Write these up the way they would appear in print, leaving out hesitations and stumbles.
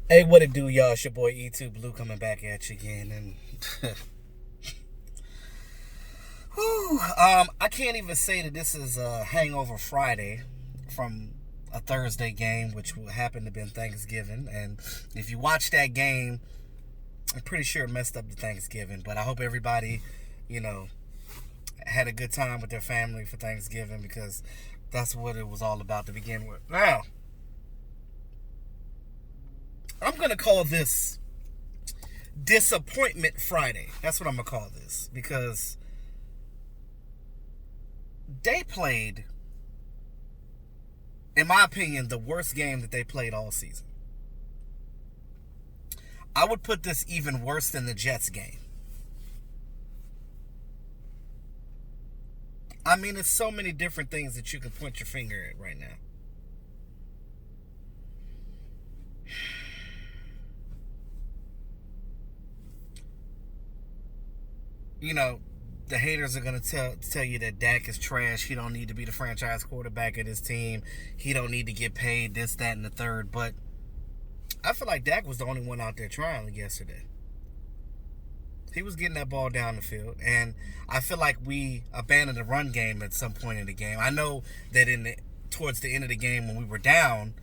Hey, what it do, y'all? It's your boy E2 Blue coming back at you again, and whew, I can't even say that this is a hangover Friday from a Thursday game, which happened to be Thanksgiving. And if you watch that game, I'm pretty sure it messed up the Thanksgiving. But I hope everybody, you know, had a good time with their family for Thanksgiving because that's what it was all about to begin with. Now, I'm gonna call this Disappointment Friday. That's what I'm gonna call this because they played, in my opinion, the worst game that they played all season. I would put this even worse than the Jets game. I mean, it's so many different things that you can point your finger at right now. You know, the haters are gonna tell you that Dak is trash. He don't need to be the franchise quarterback of this team. He don't need to get paid this, that, and the third. But I feel like Dak was the only one out there trying yesterday. He was getting that ball down the field, and I feel like we abandoned the run game at some point in the game. I know that towards the end of the game when we were down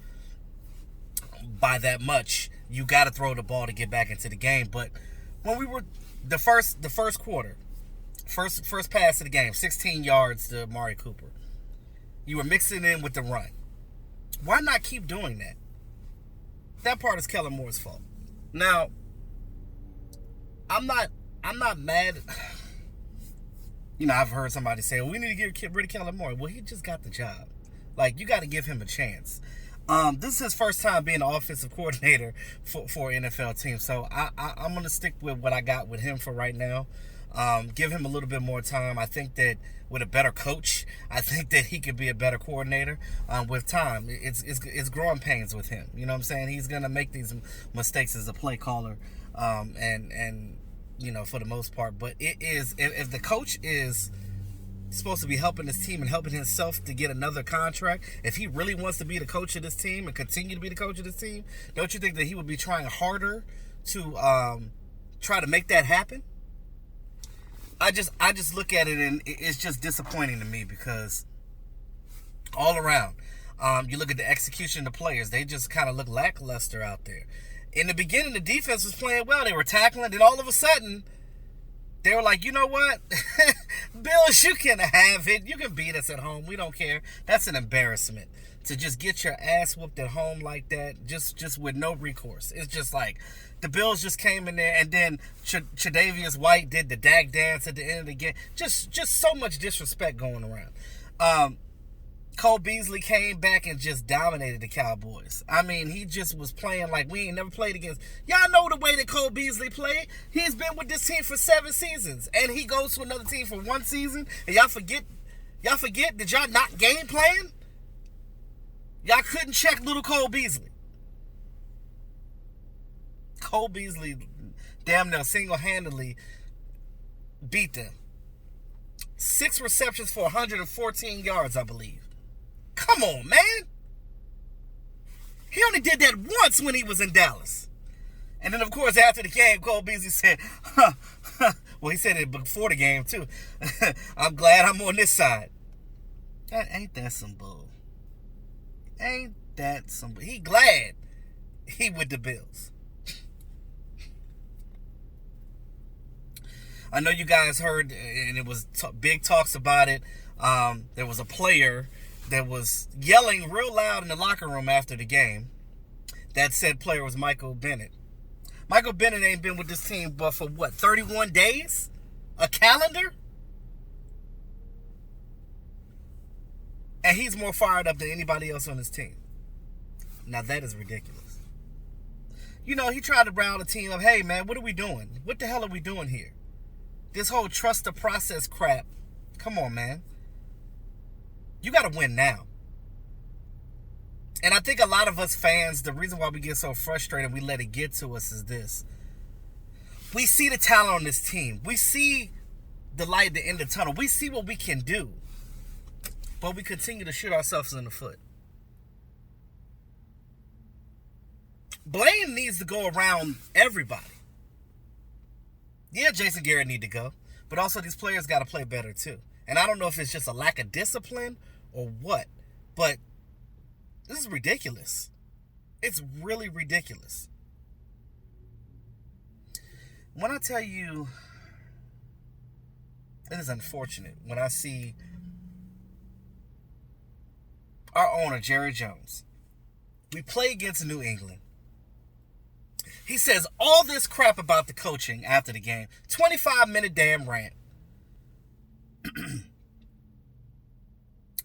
by that much, you got to throw the ball to get back into the game. But when we were the first quarter, first pass of the game, 16 yards to Amari Cooper, you were mixing in with the run. Why not keep doing that? That part is Kellen Moore's fault. Now, I'm not mad. You know, I've heard somebody say, well, we need to get rid of Kellen Moore. Well, he just got the job. Like, you got to give him a chance. This is his first time being an offensive coordinator for an NFL team. So I'm going to stick with what I got with him for right now. Give him a little bit more time. I think that with a better coach, I think that he could be a better coordinator with time. It's growing pains with him. You know what I'm saying? He's going to make these mistakes as a play caller, and you know, for the most part. But it is, if the coach is supposed to be helping his team and helping himself to get another contract, if he really wants to be the coach of this team and continue to be the coach of this team, don't you think that he would be trying harder to try to make that happen? I just look at it and it's just disappointing to me because all around, you look at the execution of the players, they just kind of look lackluster out there. In the beginning, the defense was playing well. They were tackling. Then all of a sudden, they were like, you know what? Bills, you can have it. You can beat us at home. We don't care. That's an embarrassment to just get your ass whooped at home like that, just with no recourse. It's just like the Bills just came in there, and then Tre'Davious White did the Dak dance at the end of the game. Just so much disrespect going around. Cole Beasley came back and just dominated the Cowboys. I mean, he just was playing like we ain't never played against. Y'all know the way that Cole Beasley played. He's been with this team for 7 seasons, and he goes to another team for 1 season. And y'all forget? Did y'all not game plan? Y'all couldn't check little Cole Beasley. Cole Beasley damn near single-handedly beat them. 6 receptions for 114 yards, I believe. Come on, man. He only did that once when he was in Dallas. And then, of course, after the game, Cole Beasley said, well, he said it before the game, too. I'm glad I'm on this side. Ain't that some bull? Ain't that some bull? He glad he with the Bills. I know you guys heard, and it was big talks about it. There was a player that was yelling real loud in the locker room after the game. That said player was Michael Bennett. Michael Bennett ain't been with this team but for what, 31 days? A calendar? And he's more fired up than anybody else on his team. Now that is ridiculous. You know, he tried to round the team up. Hey, man, what are we doing? What the hell are we doing here? This whole trust the process crap. Come on, man. You got to win now. And I think a lot of us fans, the reason why we get so frustrated, we let it get to us, is this. We see the talent on this team. We see the light at the end of the tunnel. We see what we can do. But we continue to shoot ourselves in the foot. blame needs to go around everybody. Yeah, Jason Garrett need to go, but also these players got to play better too. And I don't know if it's just a lack of discipline or what, but this is ridiculous. It's really ridiculous. When I tell you, it is unfortunate when I see our owner, Jerry Jones. We play against New England. He says all this crap about the coaching after the game. 25-minute damn rant.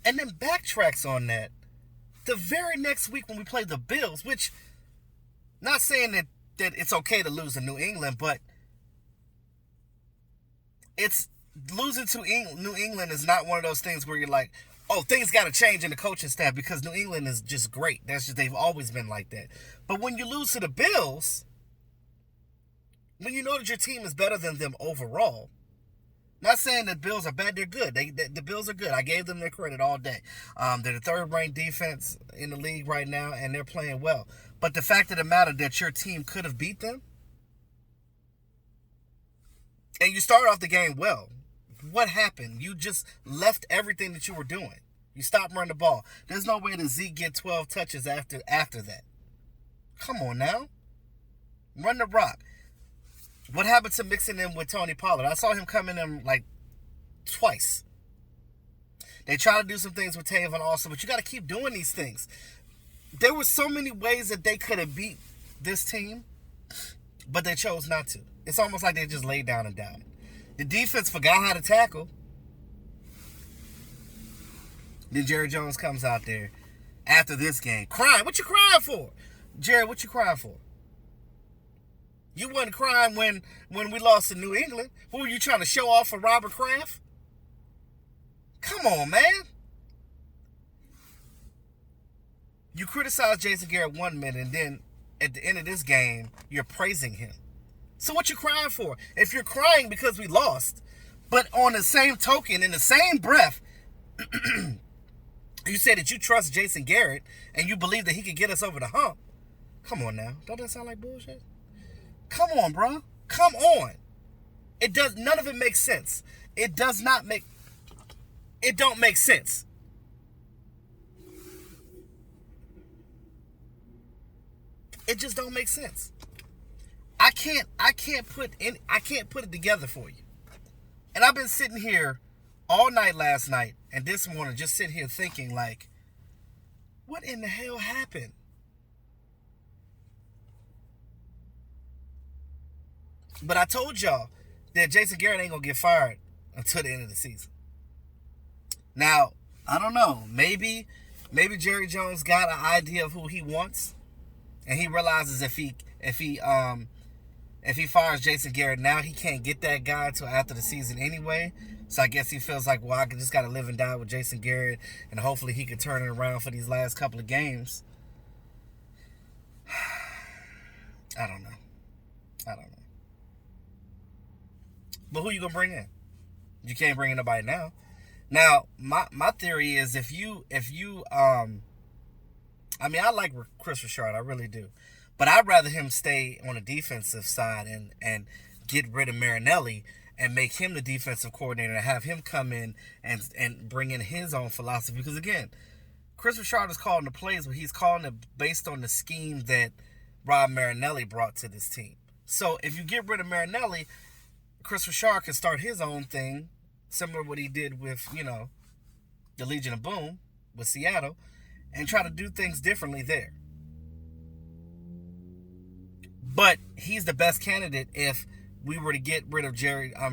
And then backtracks on that the very next week when we play the Bills, which, not saying that it's okay to lose in New England, but it's losing to New England is not one of those things where you're like, oh, things got to change in the coaching staff because New England is just great. They've always been like that. But when you lose to the Bills, when you know that your team is better than them overall, not saying that Bills are bad, they're good. The Bills are good. I gave them their credit all day. They're the third-ranked defense in the league right now, and they're playing well. But the fact of the matter that your team could have beat them, and you started off the game well. What happened? You just left everything that you were doing. You stopped running the ball. There's no way that Zeke get 12 touches after that. Come on now. Run the rock. What happened to mixing in with Tony Pollard? I saw him come in like twice. They try to do some things with Tavon also, but you got to keep doing these things. There were so many ways that they could have beat this team, but they chose not to. It's almost like they just laid down and died. The defense forgot how to tackle. Then Jerry Jones comes out there after this game crying. What you crying for? Jerry, what you crying for? You wasn't crying when we lost to New England. What were you trying to show off for Robert Kraft? Come on, man. You criticize Jason Garrett 1 minute, and then at the end of this game, you're praising him. So what you crying for? If you're crying because we lost, but on the same token, in the same breath, you say that you trust Jason Garrett and you believe that he could get us over the hump. Come on now. Don't that sound like bullshit? Come on, bro. Come on. None of it makes sense. It don't make sense. It just don't make sense. I can't put it together for you. And I've been sitting here all night last night and this morning just sitting here thinking like, what in the hell happened? But I told y'all that Jason Garrett ain't gonna get fired until the end of the season. Now, I don't know. Maybe Jerry Jones got an idea of who he wants, and he realizes if he fires Jason Garrett now, he can't get that guy until after the season anyway. So I guess he feels like, well, I just got to live and die with Jason Garrett, and hopefully he can turn it around for these last couple of games. I don't know. But who you going to bring in? You can't bring in nobody now. Now, my theory is I like Chris Richard, I really do. But I'd rather him stay on the defensive side and get rid of Marinelli and make him the defensive coordinator and have him come in and bring in his own philosophy. Because, again, Chris Richard is calling the plays, but he's calling it based on the scheme that Rob Marinelli brought to this team. So if you get rid of Marinelli, Chris Richard can start his own thing, similar to what he did with, the Legion of Boom with Seattle, and try to do things differently there. But he's the best candidate if we were to get rid of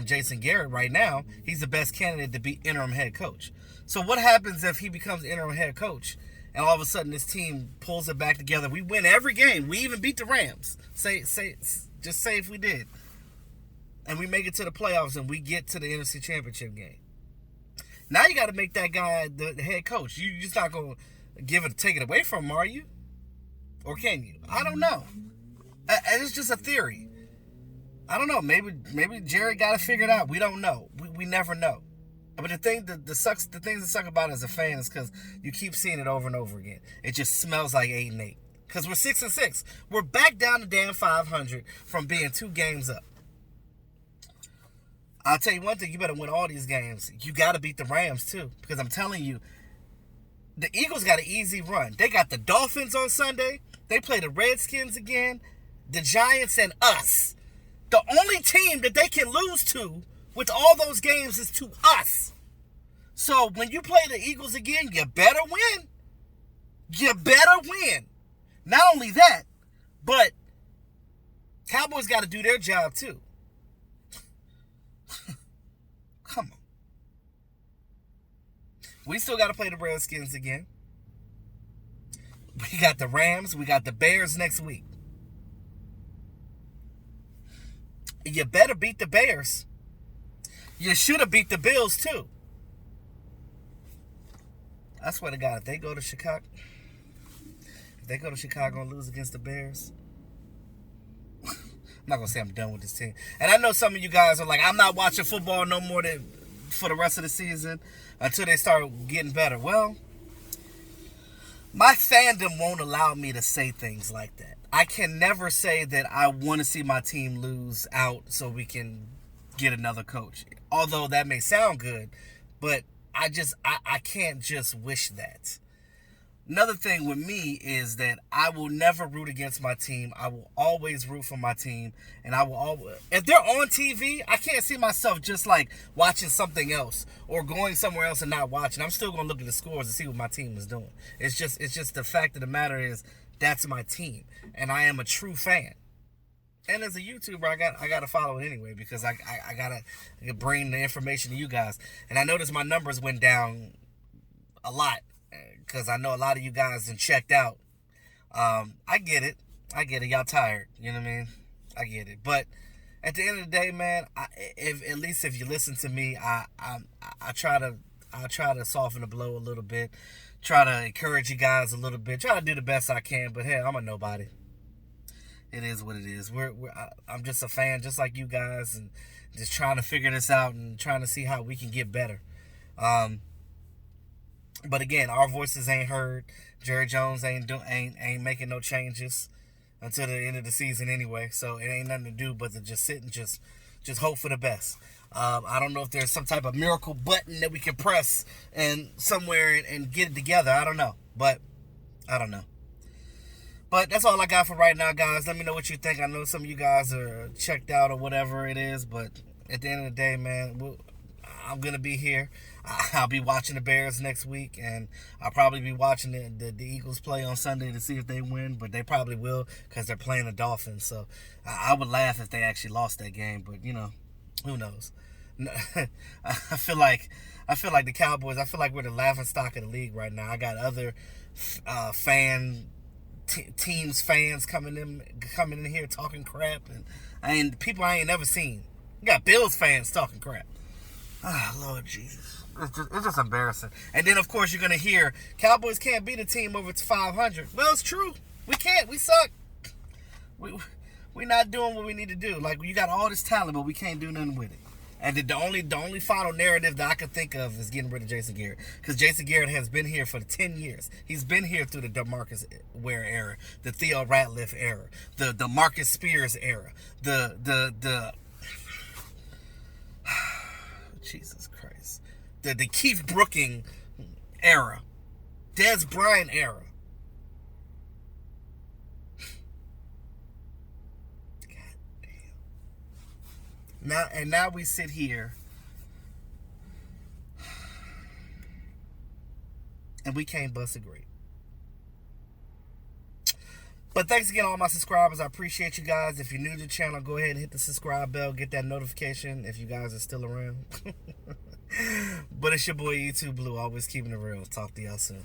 Jason Garrett right now. He's the best candidate to be interim head coach. So what happens if he becomes interim head coach and all of a sudden this team pulls it back together? We win every game. We even beat the Rams. Just say if we did. And we make it to the playoffs and we get to the NFC Championship game. Now you got to make that guy the head coach. You're just not going to take it away from him, are you? Or can you? I don't know. It's just a theory. I don't know. Maybe Jerry got it figured out. We don't know. We never know. But the things that suck about it as a fan is because you keep seeing it over and over again. It just smells like 8-8. Because we're 6-6. We're back down to damn 500 from being 2 games up. I'll tell you one thing, you better win all these games. You got to beat the Rams, too. Because I'm telling you, the Eagles got an easy run. They got the Dolphins on Sunday. They play the Redskins again. The Giants and us. The only team that they can lose to with all those games is to us. So when you play the Eagles again, you better win. You better win. Not only that, but Cowboys got to do their job, too. Come on. We still got to play the Redskins again. We got the Rams. We got the Bears next week. You better beat the Bears. You should have beat the Bills, too. I swear to God, if they go to Chicago and lose against the Bears, I'm not going to say I'm done with this team. And I know some of you guys are like, I'm not watching football no more for the rest of the season until they start getting better. Well, my fandom won't allow me to say things like that. I can never say that I want to see my team lose out so we can get another coach. Although that may sound good, but I can't just wish that. Another thing with me is that I will never root against my team. I will always root for my team. And I will always, if they're on TV, I can't see myself just like watching something else or going somewhere else and not watching. I'm still going to look at the scores and see what my team is doing. It's just the fact of the matter is that's my team. And I am a true fan. And as a YouTuber, I got to follow it anyway because I got to bring the information to you guys. And I noticed my numbers went down a lot. Because I know a lot of you guys have checked out. I get it. Y'all tired. You know what I mean? I get it. But at the end of the day, man, at least if you listen to me, I try to soften the blow a little bit. Try to encourage you guys a little bit. Try to do the best I can. But hey, I'm a nobody. It is what it is. I'm just a fan, just like you guys, and just trying to figure this out and trying to see how we can get better. But again, our voices ain't heard. Jerry Jones ain't making no changes until the end of the season anyway. So it ain't nothing to do but to just sit and just hope for the best. I don't know if there's some type of miracle button that we can press and somewhere and get it together. I don't know. But that's all I got for right now, guys. Let me know what you think. I know some of you guys are checked out or whatever it is, but at the end of the day, man, I'm going to be here. I'll be watching the Bears next week, and I'll probably be watching the Eagles play on Sunday to see if they win, but they probably will because they're playing the Dolphins. So I would laugh if they actually lost that game, but, who knows? I feel like the Cowboys, I feel like we're the laughing stock of the league right now. I got other teams fans coming in here talking crap, and people I ain't never seen. You got Bills fans talking crap. Ah, Lord Jesus. It's just embarrassing. And then, of course, you're going to hear Cowboys can't beat a team over 500. Well, it's true. We can't. We suck. We're not doing what we need to do. Like, you got all this talent, but we can't do nothing with it. And the only final narrative that I can think of is getting rid of Jason Garrett. Because Jason Garrett has been here for 10 years. He's been here through the DeMarcus Ware era, the Theo Ratliff era, the Marcus Spears era, the Jesus Christ. The Keith Brooking era. Dez Bryant era. God damn. Now we sit here and we can't bust a grape. But thanks again, all my subscribers. I appreciate you guys. If you're new to the channel, go ahead and hit the subscribe bell. Get that notification if you guys are still around. But it's your boy YouTube Blue, always keeping it real. Talk to y'all soon.